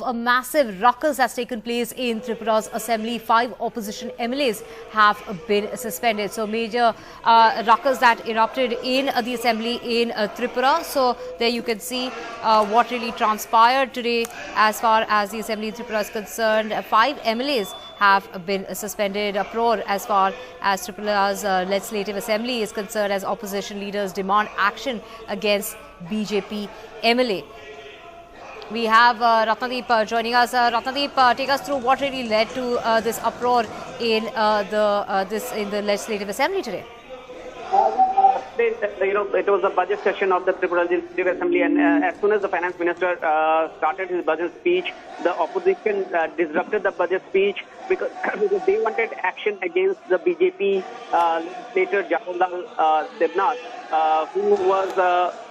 a massive ruckus has taken place in Tripura's assembly. 5 opposition MLAs have been suspended. So major ruckus that erupted in the assembly in Tripura. So there you can see what really transpired today as far as the assembly in Tripura is concerned. 5 MLAs have been suspended. Uproar as far as Tripura's legislative assembly is concerned, as opposition leaders demand action against BJP MLA. We have Ratnadeep joining us. Ratnadeep, take us through what really led to this uproar in the legislative assembly today. It was the budget session of the Tripura Legislative Assembly, and as soon as the finance minister started his budget speech, the opposition disrupted the budget speech because they wanted action against the BJP legislator Jadab Debnath, who was,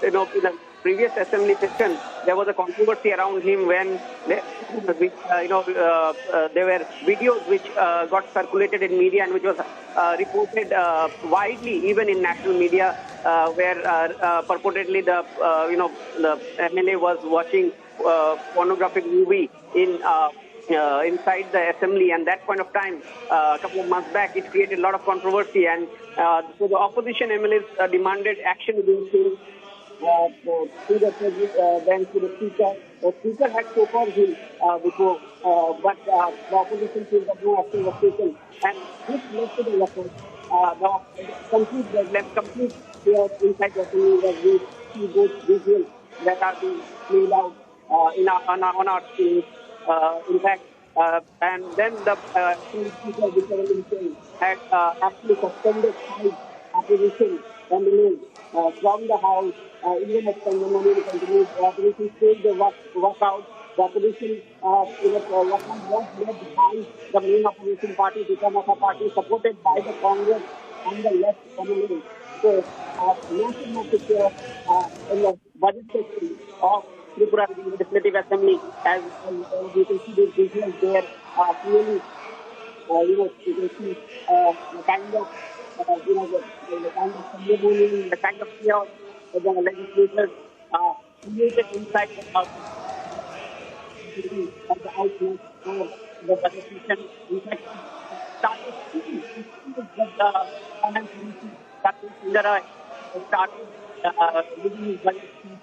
in the previous assembly session. There was a controversy around him when there were videos which got circulated in media and which was reported widely, even in national media, where purportedly the MLA was watching pornographic movie inside the assembly, and that point of time, a couple of months back, it created a lot of controversy, and so the opposition MLAs demanded action against him. To the president, then to the speaker. The speaker had so-called him before, but the opposition said that no action was taken. And this led to the record. The complete chaos inside the assembly, where we see those visuals that are being played out on our screens. In fact, and then the speaker, which had actually suspended 5 opposition MLAs from the House. Even as pandemonium continues, the opposition stayed the work out. The opposition was led by the main opposition party, Tipra Motha Party, supported by the Congress and the left MLAs. So, massive chaos in the budget session of Tripura Legislative Assembly, as you can see the visuals there, clearly, you can see the kind of the kind of chaos the legislators created inside the House of the outlet for the budget session. In fact, started with the finance minister started giving his budget speech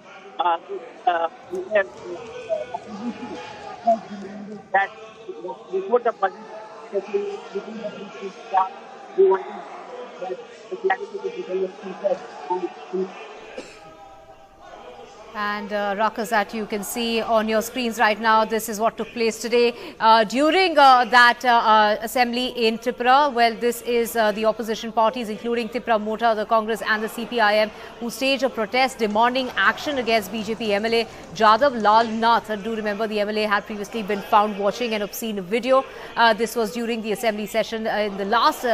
that before the budget session, between the ministers start, we wanted the clarity to be given. And ruckus that you can see on your screens right now, this is what took place today during that assembly in Tripura. Well, this is the opposition parties, including Tipra Motha, the Congress and the CPI-M, who staged a protest demanding action against BJP MLA Jadab Nath. Do remember, the MLA had previously been found watching an obscene video. This was during the assembly session, in the last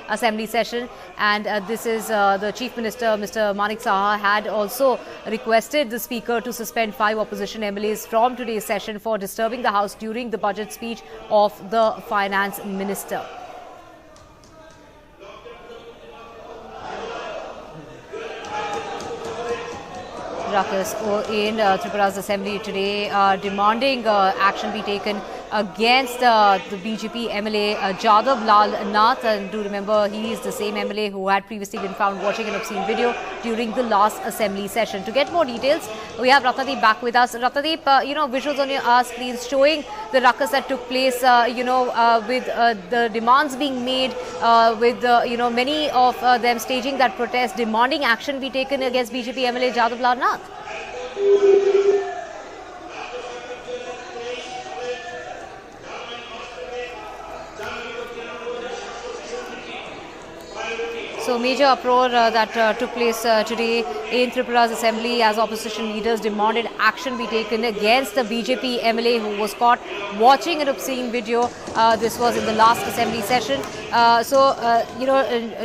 assembly session, and this is the Chief Minister, Mr. Manik Saha, had also requested the Speaker to suspend 5 opposition MLAs from today's session for disturbing the House during the budget speech of the Finance Minister. Ruckus in Tripura's assembly today, demanding action be taken against the BJP MLA Jadab Nath. And do remember, he is the same MLA who had previously been found watching an obscene video during the last assembly session. To get more details, we have Ratnadeep back with us. Ratnadeep, visuals on your screens showing the ruckus that took place, with the demands being made, with many of them staging that protest, demanding action be taken against BJP MLA Jadab Nath. So major uproar that took place today in Tripura's assembly, as opposition leaders demanded action be taken against the BJP MLA who was caught watching an obscene video. This was in the last assembly session.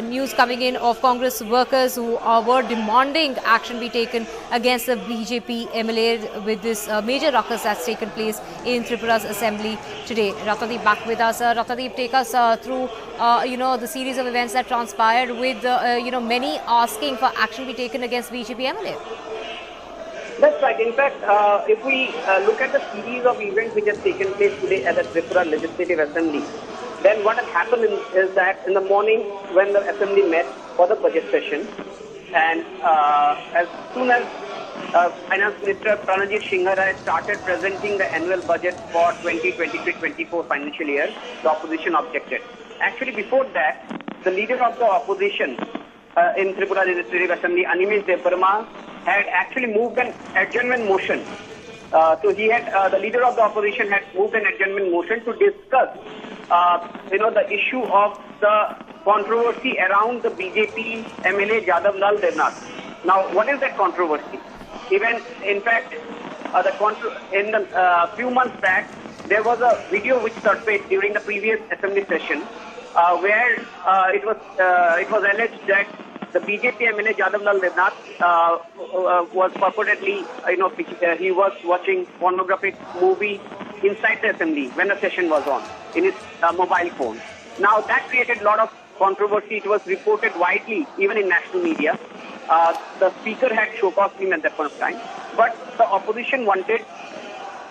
News coming in of Congress workers who were demanding action be taken against the BJP MLA with this major ruckus that's taken place in Tripura's assembly today. Ratnadeep back with us. Ratnadeep, take us through the series of events that transpired with many asking for action be taken against BJP MLA. That's right. In fact, if we look at the series of events which has taken place today at the Tripura Legislative Assembly, then what has happened is that in the morning when the Assembly met for the budget session, and as soon as Finance Minister Pranajit Singharai started presenting the annual budget for 2023-24 financial year, the opposition objected. Actually, before that, the leader of the opposition in Tripura Legislative Assembly, Debnath, had actually moved an adjournment motion. So he had, the leader of the opposition had moved an adjournment motion to discuss, the issue of the controversy around the BJP MLA Jadab Debnath. Now, what is that controversy? Even, in fact, in the few months back, there was a video which surfaced during the previous assembly session, where it was alleged that the BJP MLA Jadab Debnath was purportedly, he was watching pornographic movie inside the assembly when the session was on in his mobile phone. Now that created a lot of controversy. It was reported widely, even in national media. The speaker had show-cause him at that point of time, but the opposition wanted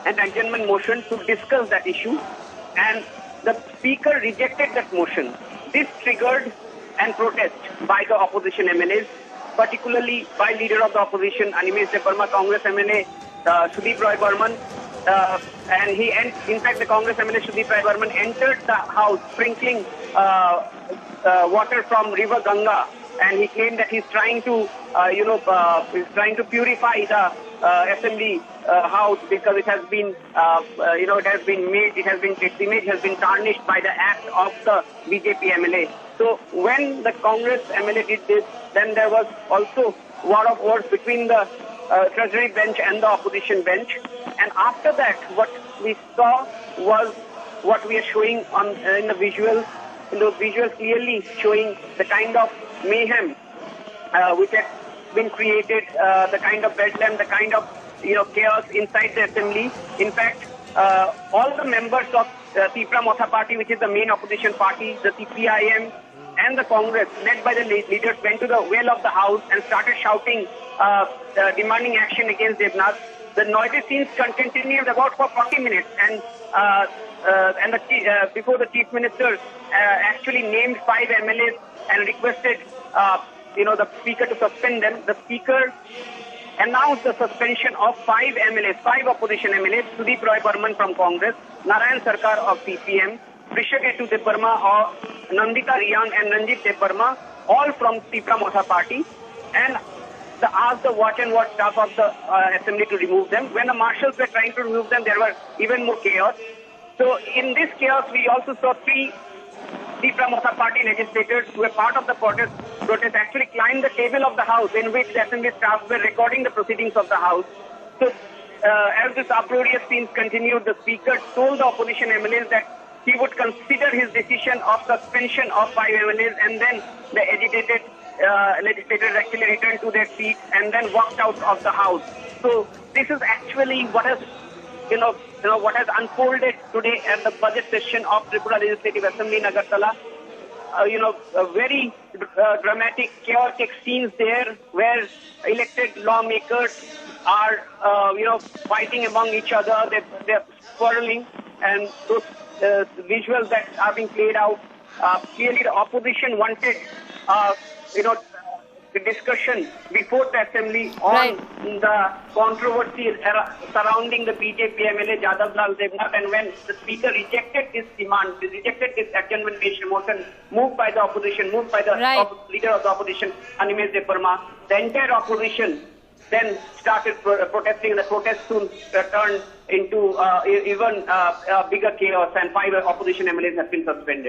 an adjournment motion to discuss that issue, and the speaker rejected that motion. This triggered an protest by the opposition MLAs, particularly by leader of the opposition, Debnath, Congress MLA Sudeep Roy Burman, and in fact, the Congress MLA Sudeep Roy Burman entered the house sprinkling water from River Ganga, and he claimed that he's trying to, purify the assembly house because it has been, its image has been tarnished by the act of the BJP MLA. So when the Congress MLA did this, then there was also war of words between the Treasury bench and the opposition bench. And after that, what we saw was what we are showing in the visuals. In those visuals clearly showing the kind of mayhem which had been created, the kind of bedlam, the kind of chaos inside the assembly. In fact, all the members of Tipra Motha Party, which is the main opposition party, the CPI-M and the Congress, led by the leaders, went to the well of the house and started shouting, demanding action against Debnath. The noisy scenes continued about for 40 minutes, and before the Chief Minister actually named 5 MLAs and requested the Speaker to suspend them. The Speaker announced the suspension of 5 MLAs, 5 opposition MLAs, Sudeep Roy Burman from Congress, Narayan Sarkar of CPM, Prishaketu Debarma of Nandita Riyang and Ranjit Debarma, all from Tipra Motha Party, and asked the watch and watch staff of the assembly to remove them. When the marshals were trying to remove them, there were even more chaos. So in this chaos, we also saw 3 Tipra Motha Party legislators who were part of the protest actually climbed the table of the house in which the assembly staff were recording the proceedings of the house. So as this uproarious scenes continued, the speaker told the opposition MLAs that he would consider his decision of suspension of 5 MLAs, and then the agitated legislators actually returned to their seats and then walked out of the house. So this is actually what has what has unfolded today at the budget session of Tripura Legislative Assembly in Agartala. Very dramatic, chaotic scenes there where elected lawmakers are, fighting among each other. They're quarreling, and those visuals that are being played out, clearly the opposition wanted, the discussion before the assembly on the controversy surrounding the BJP MLA Jadab Debnath, and when the speaker rejected this demand, rejected this adjournment motion moved by the opposition, moved by the leader of the opposition, Debnath, the entire opposition then started protesting, and the protest soon turned into even bigger chaos, and 5 opposition MLAs have been suspended.